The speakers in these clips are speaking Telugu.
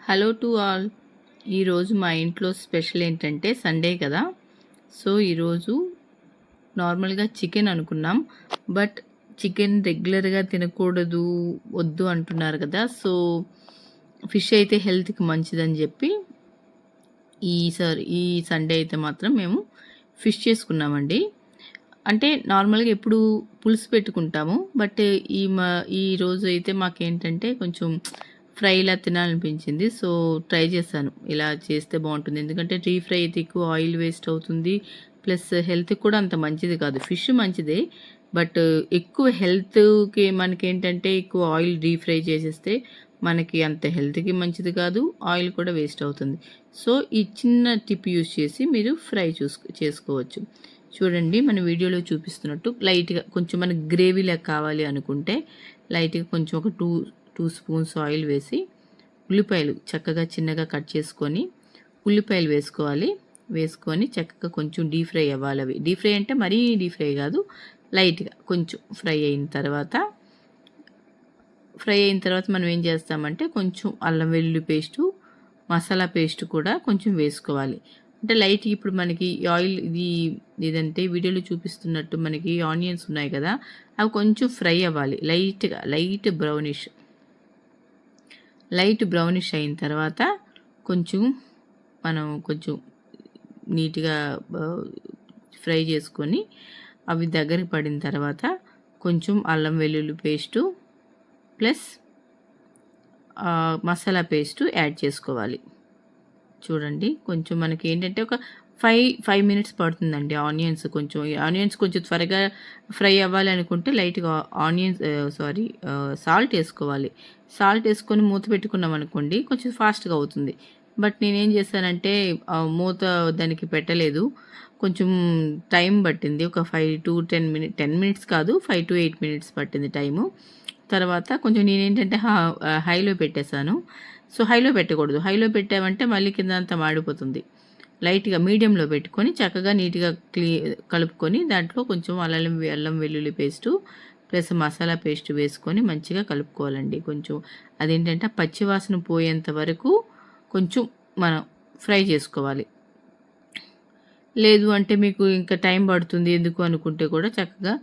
Hello to all. ఈరోజు మా ఇంట్లో స్పెషల్ ఏంటంటే సండే కదా. సో ఈరోజు నార్మల్గా చికెన్ అనుకున్నాం. బట్ చికెన్ రెగ్యులర్గా తినకూడదు, వద్దు అంటున్నారు కదా. సో ఫిష్ అయితే హెల్త్కి మంచిదని చెప్పి ఈ సండే అయితే మాత్రం మేము ఫిష్ చేసుకున్నామండి. అంటే నార్మల్గా ఎప్పుడు పులుసు పెట్టుకుంటాము. బట్ ఈ రోజు అయితే మాకేంటంటే కొంచెం ఫ్రైలా తినాలనిపించింది. సో ట్రై చేశాను, ఇలా చేస్తే బాగుంటుంది. ఎందుకంటే డీప్ ఫ్రై అయితే ఎక్కువ ఆయిల్ వేస్ట్ అవుతుంది, ప్లస్ హెల్త్కి కూడా అంత మంచిది కాదు. ఫిష్ మంచిదే, బట్ ఎక్కువ హెల్త్కి మనకేంటంటే ఎక్కువ ఆయిల్ డీప్ ఫ్రై చేసేస్తే మనకి అంత హెల్త్కి మంచిది కాదు, ఆయిల్ కూడా వేస్ట్ అవుతుంది. సో ఈ చిన్న టిప్ యూస్ చేసి మీరు ఫ్రై చేసుకోవచ్చు. చూడండి, మన వీడియోలో చూపిస్తున్నట్టు లైట్గా కొంచెం మనకి గ్రేవీలా కావాలి అనుకుంటే లైట్గా కొంచెం ఒక టూ స్పూన్స్ ఆయిల్ వేసి ఉల్లిపాయలు చక్కగా చిన్నగా కట్ చేసుకొని ఉల్లిపాయలు వేసుకొని చక్కగా కొంచెం డీప్ ఫ్రై అవ్వాలి. అవి డీప్ ఫ్రై అంటే మరీ డీప్ ఫ్రై కాదు, లైట్గా కొంచెం ఫ్రై అయిన తర్వాత మనం ఏం చేస్తామంటే కొంచెం అల్లం వెల్లుల్లి పేస్టు, మసాలా పేస్ట్ కూడా కొంచెం వేసుకోవాలి. అంటే లైట్ ఇప్పుడు మనకి ఆయిల్ ఇదంటే వీడియోలో చూపిస్తున్నట్టు మనకి ఆనియన్స్ ఉన్నాయి కదా, అవి కొంచెం ఫ్రై అవ్వాలి. లైట్ బ్రౌనిష్ అయిన తర్వాత మనం కొంచెం నీట్గా ఫ్రై చేసుకొని అవి దగ్గరికి పడిన తర్వాత కొంచెం అల్లం వెల్లుల్లి paste plus masala paste add చేసుకోవాలి. చూడండి, కొంచెం మనకి ఏంటంటే ఒక 5 మినిట్స్ పడుతుందండి. ఆనియన్స్ కొంచెం త్వరగా ఫ్రై అవ్వాలి అనుకుంటే లైట్గా సాల్ట్ వేసుకోవాలి. సాల్ట్ వేసుకొని మూత పెట్టుకున్నాం అనుకోండి, కొంచెం ఫాస్ట్గా అవుతుంది. బట్ నేనేం చేశానంటే మూత దానికి పెట్టలేదు, కొంచెం టైం పట్టింది. ఒక 5 to 10 మినిట్స్ కాదు, 5 to 8 మినిట్స్ పట్టింది టైము. తర్వాత కొంచెం నేనేంటంటే హైలో పెట్టేశాను. సో హైలో పెట్టకూడదు, హైలో పెట్టామంటే మళ్ళీ కింద అంతా మాడిపోతుంది. లైట్గా మీడియంలో పెట్టుకొని చక్కగా నీట్గా కలుపుకొని దాంట్లో కొంచెం అల్లం వెల్లుల్లి పేస్టు ప్లస్ మసాలా పేస్ట్ వేసుకొని మంచిగా కలుపుకోవాలండి. కొంచెం అదేంటంటే పచ్చివాసన పోయేంత వరకు కొంచెం మనం ఫ్రై చేసుకోవాలి. లేదు అంటే మీకు ఇంకా టైం పడుతుంది ఎందుకు అనుకుంటే కూడా చక్కగా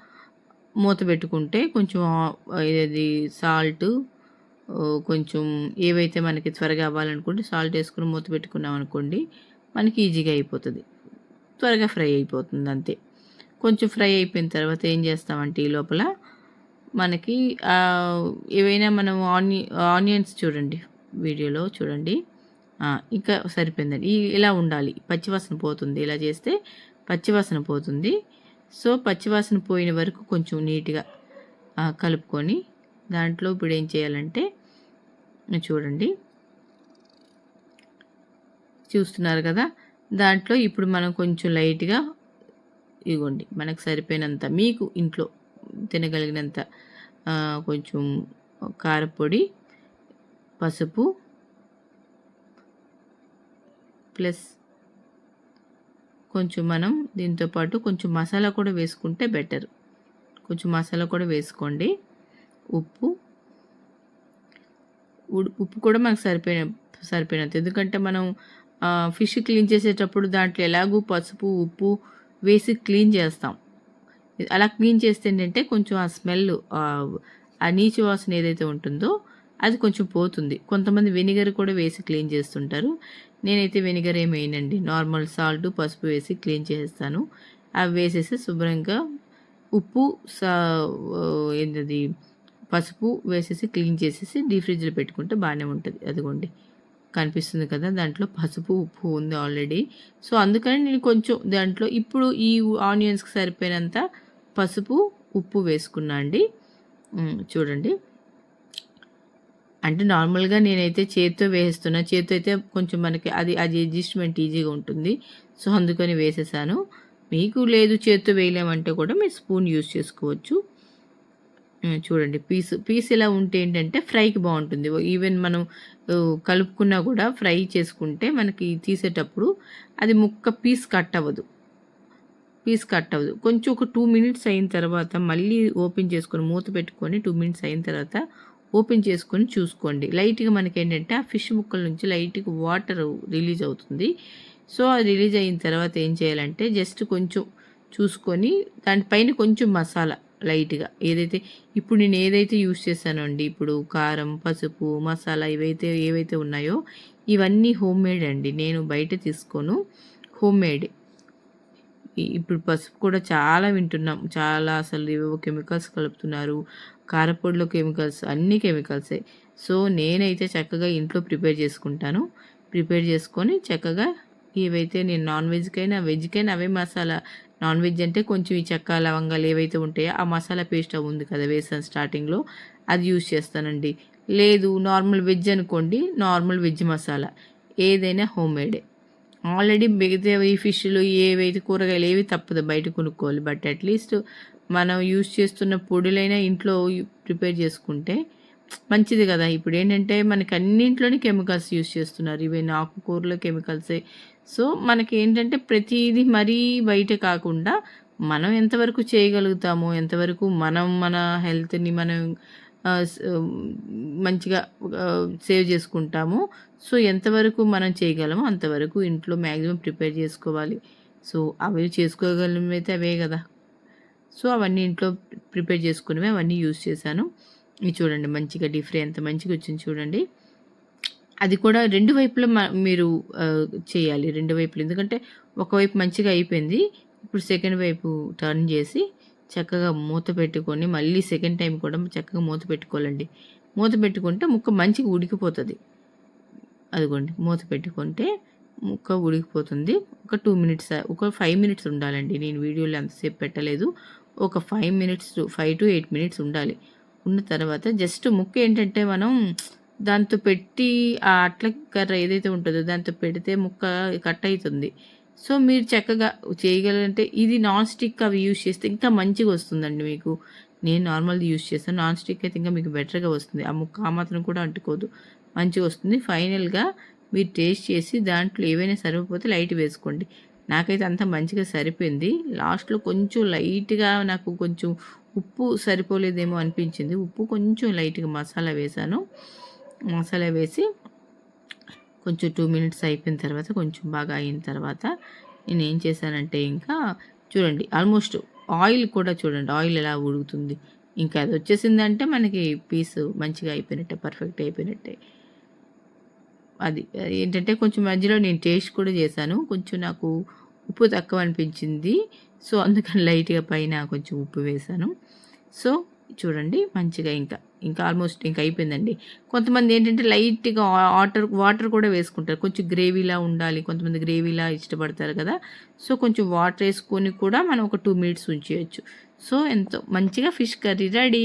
మూత పెట్టుకుంటే కొంచెం ఇది సాల్ట్ కొంచెం ఏవైతే మనకి త్వరగా అవ్వాలనుకుంటే సాల్ట్ వేసుకుని మూత పెట్టుకున్నాం అనుకోండి, మనకి ఈజీగా అయిపోతుంది, త్వరగా ఫ్రై అయిపోతుంది అంతే. కొంచెం ఫ్రై అయిపోయిన తర్వాత ఏం చేస్తామంటే ఈ లోపల మనకి ఏవైనా మనం ఆనియన్స్ చూడండి, వీడియోలో చూడండి, ఇంకా సరిపోయిందండి. ఇలా ఉండాలి, పచ్చివాసన పోతుంది. ఇలా చేస్తే పచ్చివాసన పోతుంది. సో పచ్చివాసన పోయిన వరకు కొంచెం నీట్గా కలుపుకొని దాంట్లో ఇప్పుడు ఏం చేయాలంటే చూడండి, చూస్తున్నారు కదా, దాంట్లో ఇప్పుడు మనం కొంచెం లైట్గా ఇవ్వండి, మనకు సరిపోయినంత, మీకు ఇంట్లో తినగలిగినంత కొంచెం కారపొడి, పసుపు ప్లస్ కొంచెం మనం దీంతోపాటు కొంచెం మసాలా కూడా వేసుకుంటే బెటర్. కొంచెం మసాలా కూడా వేసుకోండి. ఉప్పు కూడా మనకు సరిపోయినంత, ఎందుకంటే మనం ఫిష్ క్లీన్ చేసేటప్పుడు దాంట్లో ఎలాగూ పసుపు ఉప్పు వేసి క్లీన్ చేస్తాం. అలా క్లీన్ చేస్తే ఏంటంటే కొంచెం ఆ స్మెల్, ఆ నీచు వాసన ఏదైతే ఉంటుందో అది కొంచెం పోతుంది. కొంతమంది వెనిగర్ కూడా వేసి క్లీన్ చేస్తుంటారు. నేనైతే వెనిగర్ ఏమి వేయనండి, నార్మల్ సాల్ట్ పసుపు వేసి క్లీన్ చేసేస్తాను. అవి వేసేసి శుభ్రంగా ఉప్పు ఏంటది పసుపు వేసేసి క్లీన్ చేసేసి డీప్ ఫ్రిడ్జ్లో పెట్టుకుంటే బాగానే ఉంటుంది. అదిగోండి, కనిపిస్తుంది కదా, దాంట్లో పసుపు ఉప్పు ఉంది ఆల్రెడీ. సో అందుకని నేను కొంచెం దాంట్లో ఇప్పుడు ఈ ఆనియన్స్కి సరిపోయినంత పసుపు ఉప్పు వేసుకున్నా అండి. చూడండి, అంటే నార్మల్గా నేనైతే చేతితో వేసేస్తున్నా. చేతితో అయితే కొంచెం మనకి అది అడ్జస్ట్మెంట్ ఈజీగా ఉంటుంది. సో అందుకని వేసేసాను. మీకు లేదు చేతితో వేయలేమంటే కూడా మీరు స్పూన్ యూజ్ చేసుకోవచ్చు. చూడండి, పీస్ ఇలా ఉంటే ఏంటంటే ఫ్రైకి బాగుంటుంది. ఈవెన్ మనం కలుపుకున్నా కూడా ఫ్రై చేసుకుంటే మనకి తీసేటప్పుడు అది పీస్ కట్ అవ్వదు. కొంచెం ఒక 2 మినిట్స్ అయిన తర్వాత మళ్ళీ ఓపెన్ చేసుకొని మూత పెట్టుకొని 2 మినిట్స్ అయిన తర్వాత ఓపెన్ చేసుకొని చూసుకోండి. లైట్‌గా మనకేంటంటే ఆ ఫిష్ ముక్కల నుంచి లైట్‌గా వాటర్ రిలీజ్ అవుతుంది. సో, అది రిలీజ్ అయిన తర్వాత ఏం చేయాలంటే జస్ట్ కొంచెం చూసుకొని దానిపైన కొంచెం మసాలా లైట్‌గా ఏదైతే ఇప్పుడు నేను ఏదైతే యూజ్ చేశానో అండి, ఇప్పుడు కారం, పసుపు, మసాలా ఏవైతే ఉన్నాయో ఇవన్నీ హోమ్‌మేడ్ అండి. నేను బయట తీసుకోను. హోమ్‌మేడ్. ఇప్పుడు పసుపు కూడా చాలా వింటున్నాం. చాలా అసలు ఏవేవో కెమికల్స్ కలుపుతున్నారు. కారపొడిలో కెమికల్స్ అన్నీ కెమికల్సే. సో, నేనైతే చక్కగా ఇంట్లో ప్రిపేర్ చేసుకుంటాను. ప్రిపేర్ చేసుకొని చక్కగా ఏవైతే నేను నాన్ వెజ్‌కైనా, వెజ్‌కైనా అవే మసాలా. నాన్ వెజ్ అంటే కొంచెం ఈ చెక్క, లవంగాలు ఏవైతే ఉంటాయో ఆ మసాలా పేస్ట్ ఉంది కదా! వేసాను స్టార్టింగ్‌లో. అది యూజ్ చేస్తానండి. లేదు నార్మల్ వెజ్ అనుకోండి, నార్మల్ వెజ్ మసాలా. ఏదైనా హోమ్‌మేడే. ఆల్రెడీ మిగతావి ఫిష్‌లు ఏవైతే కూరగాయలు ఏవి తప్పదు బయట కొనుక్కోవాలి. బట్ అట్‌లీస్ట్ మనం యూజ్ చేస్తున్న పొడులైనా ఇంట్లో ప్రిపేర్ చేసుకుంటే మంచిది గదా! ఇప్పుడేంటంటే మనకి అన్నింట్లోని కెమికల్స్ యూజ్ చేస్తున్నారు. ఈవెన్ ఆకుకూరలో కెమికల్సే. సో, మనకేంటంటే ప్రతీది మరీ బయట కాకుండా మనం ఎంతవరకు చేయగలుగుతామో, ఎంతవరకు మనం మన హెల్త్‌ని మనం మంచిగా సేవ్ చేసుకుంటామో, సో, ఎంతవరకు మనం చేయగలమో అంతవరకు ఇంట్లో మ్యాక్సిమం ప్రిపేర్ చేసుకోవాలి. సో, అవి చేసుకోగలమైతే అవే గదా! సో, అవన్నీ ఇంట్లో ప్రిపేర్ చేసుకున్నవి అవన్నీ యూజ్ చేశాను. ఇది చూడండి మంచిగా డీప్ ఫ్రై ఎంత మంచిగొచ్చింది చూడండి. అది కూడా 2 వైపులా మీరు చేయాలి. 2 వైపులు. ఎందుకంటే ఒకవైపు మంచిగా అయిపోయింది. ఇప్పుడు సెకండ్ వైపు టర్న్ చేసి చక్కగా మూత పెట్టుకొని మళ్ళీ సెకండ్ టైమ్ కూడా చక్కగా మూత పెట్టుకోవాలండి. మూత పెట్టుకుంటే ముక్క మంచిగా ఉడికిపోతది. అదిగోండి మూత పెట్టుకుంటే ముక్క ఉడికిపోతుంది. ఒక 2 మినిట్స్ ఒక 5 మినిట్స్ ఉండాలండి. నేను వీడియోలో అంతసేపు పెట్టలేదు. ఒక 5-8 మినిట్స్ ఉండాలి. ఉన్న తర్వాత జస్ట్ ముక్క ఏంటంటే మనం దాంతో పెట్టి ఆ అట్ల కర్ర ఏదైతే ఉంటదో దాంతో పెడితే ముక్క కట్ అయితుంది. సో, మీరు చక్కగా చేయగలంటే ఇది నాన్ స్టిక్ అవి యూజ్ చేస్తే ఇంకా మంచిగొస్తుందండి మీకు. నేను నార్మల్‌ది యూజ్ చేస్తాను. నాన్ స్టిక్ అయితే ఇంకా మీకు బెటర్‌గా వస్తుంది. ఆ ముక్క ఆ మాత్రం కూడా అంటుకోదు. మంచిగొస్తుంది. ఫైనల్‌గా మీరు టేస్ట్ చేసి దాంట్లో ఏవైనా సరిపోతే లైట్ వేసుకోండి. నాకైతే అంతా మంచిగా సరిపోయింది. లాస్ట్‌లో కొంచెం లైట్‌గా నాకు కొంచెం ఉప్పు సరిపోలేదేమో అనిపించింది. ఉప్పు కొంచెం లైట్‌గా మసాలా వేశాను. మసాలా వేసి కొంచెం 2 మినిట్స్ అయిపోయిన తర్వాత కొంచెం బాగా అయిన తర్వాత నేనేం చేశానంటే ఇంకా చూడండి ఆల్మోస్ట్ ఆయిల్ కూడా చూడండి ఆయిల్ ఎలా ఉడుకుతుంది. ఇంకా అది వచ్చేసిందంటే మనకి పీసు మంచిగా అయిపోయినట్టే, పర్ఫెక్ట్ అయిపోయినట్టే. అది ఏంటంటే కొంచెం మధ్యలో నేను టేస్ట్ కూడా చేశాను. కొంచెం నాకు ఉప్పు తక్కువ అనిపించింది. సో, అందుకని లైట్‌గా పైన కొంచెం ఉప్పు వేశాను. సో, చూడండి మంచిగా ఇంకా ఆల్మోస్ట్ ఇంక అయిపోయిందండి. కొంతమంది ఏంటంటే లైట్‌గా వాటర్ కూడా వేసుకుంటారు. కొంచెం గ్రేవీలా ఉండాలి. కొంతమంది గ్రేవీలా ఇష్టపడతారు కదా! సో, కొంచెం వాటర్ ఏసుకొని కూడా మనం ఒక 2 మినిట్స్ ఉంచేయొచ్చు. సో, ఎంతో మంచిగా ఫిష్ కర్రీ రెడీ.